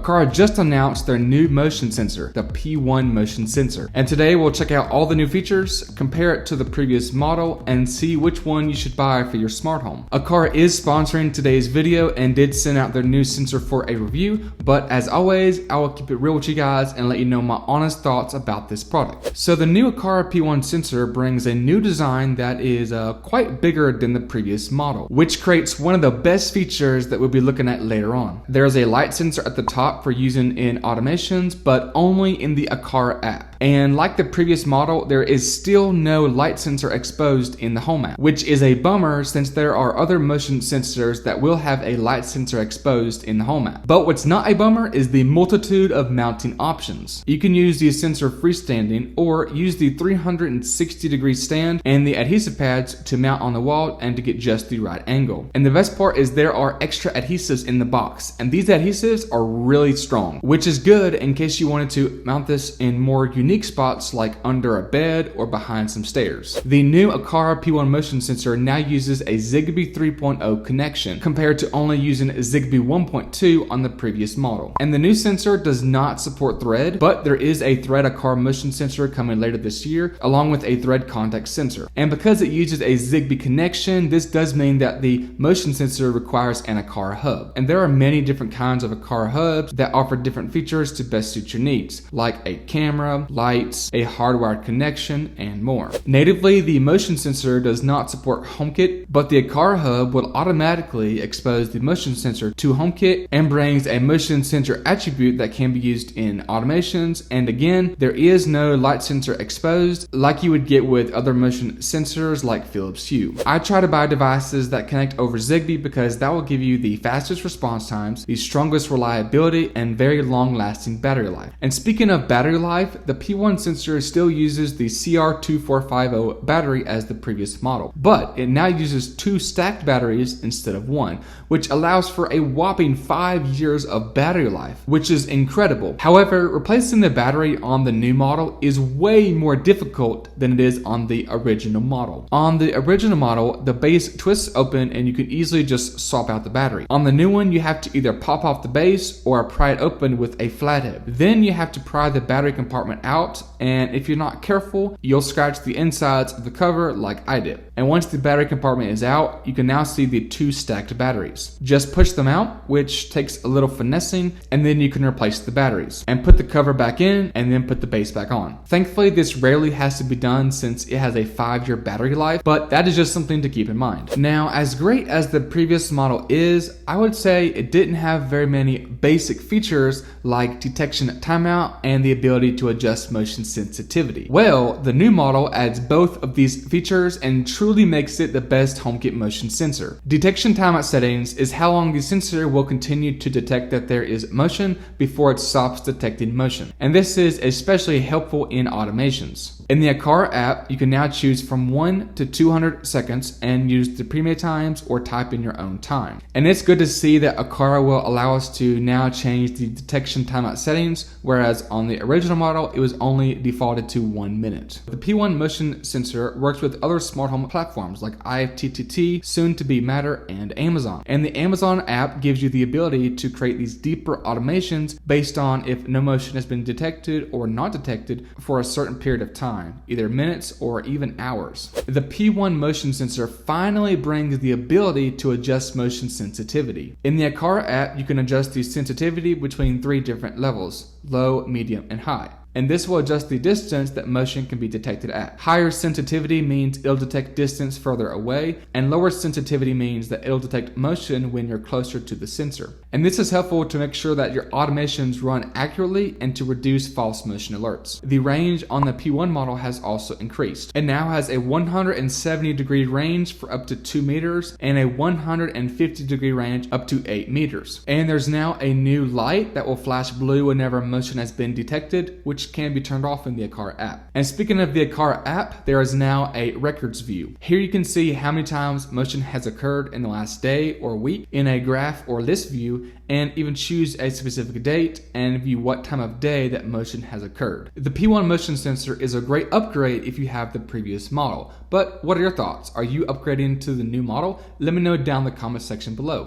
Aqara just announced their new motion sensor, the P1 motion sensor. And today we'll check out all the new features, compare it to the previous model, and see which one you should buy for your smart home. Aqara is sponsoring today's video and did send out their new sensor for a review, but as always, I will keep it real with you guys and let you know my honest thoughts about this product. So the new Aqara P1 sensor brings a new design that is quite bigger than the previous model, which creates one of the best features that we'll be looking at later on. There's a light sensor at the top for using in automations, but only in the Aqara app. And like the previous model, there is still no light sensor exposed in the Home app, which is a bummer since there are other motion sensors that will have a light sensor exposed in the Home app. But what's not a bummer is the multitude of mounting options. You can use the sensor freestanding or use the 360-degree stand and the adhesive pads to mount on the wall and to get just the right angle. And the best part is there are extra adhesives in the box, and these adhesives are really strong, which is good in case you wanted to mount this in more unique spots like under a bed or behind some stairs. The new Aqara P1 motion sensor now uses a Zigbee 3.0 connection compared to only using Zigbee 1.2 on the previous model. And the new sensor does not support Thread, but there is a Thread Aqara motion sensor coming later this year along with a Thread contact sensor. And because it uses a Zigbee connection, this does mean that the motion sensor requires an Aqara hub. And there are many different kinds of Aqara hubs that offer different features to best suit your needs, like a camera, lights, a hardwired connection, and more. Natively, the motion sensor does not support HomeKit, but the Aqara hub will automatically expose the motion sensor to HomeKit and brings a motion sensor attribute that can be used in automations. And again, there is no light sensor exposed like you would get with other motion sensors like Philips Hue. I try to buy devices that connect over Zigbee because that will give you the fastest response times, the strongest reliability, and very long-lasting battery life. And speaking of battery life, the P1 sensor still uses the CR2450 battery as the previous model, but it now uses 2 stacked batteries instead of 1, which allows for a whopping 5 years of battery life, which is incredible. However, replacing the battery on the new model is way more difficult than it is on the original model. On the original model, the base twists open and you can easily just swap out the battery. On the new one, you have to either pop off the base or pry it open with a flathead. Then you have to pry the battery compartment out, and if you're not careful, you'll scratch the insides of the cover like I did. And once the battery compartment is out, you can now see the 2 stacked batteries. Just push them out, which takes a little finessing, and then you can replace the batteries and put the cover back in and then put the base back on. Thankfully, this rarely has to be done since it has a 5-year battery life, but that is just something to keep in mind. Now, as great as the previous model is, I would say it didn't have very many basic features like detection at timeout and the ability to adjust motion sensitivity. Well, the new model adds both of these features and truly makes it the best HomeKit motion sensor. Detection timeout settings is how long the sensor will continue to detect that there is motion before it stops detecting motion. And this is especially helpful in automations. In the Aqara app, you can now choose from 1 to 200 seconds and use the pre-made times or type in your own time. And it's good to see that Aqara will allow us to now change the detection timeout settings, whereas on the original model, it was only defaulted to 1 minute. The P1 motion sensor works with other smart home platforms like IFTTT, soon to be Matter, and Amazon. And the Amazon app gives you the ability to create these deeper automations based on if no motion has been detected or not detected for a certain period of time, either minutes or even hours. The P1 motion sensor finally brings the ability to adjust motion sensitivity. In the Aqara app, you can adjust the sensitivity between 3 different levels: low, medium, and high. And this will adjust the distance that motion can be detected at. Higher sensitivity means it'll detect distance further away, and lower sensitivity means that it'll detect motion when you're closer to the sensor. And this is helpful to make sure that your automations run accurately and to reduce false motion alerts. The range on the P1 model has also increased. It now has a 170-degree range for up to 2 meters and a 150-degree range up to 8 meters. And there's now a new light that will flash blue whenever motion has been detected, which can be turned off in the Aqara app. And speaking of the Aqara app, there is now a records view. Here you can see how many times motion has occurred in the last day or week in a graph or list view, and even choose a specific date and view what time of day that motion has occurred. The P1 motion sensor is a great upgrade if you have the previous model. But what are your thoughts? Are you upgrading to the new model? Let me know down in the comment section below.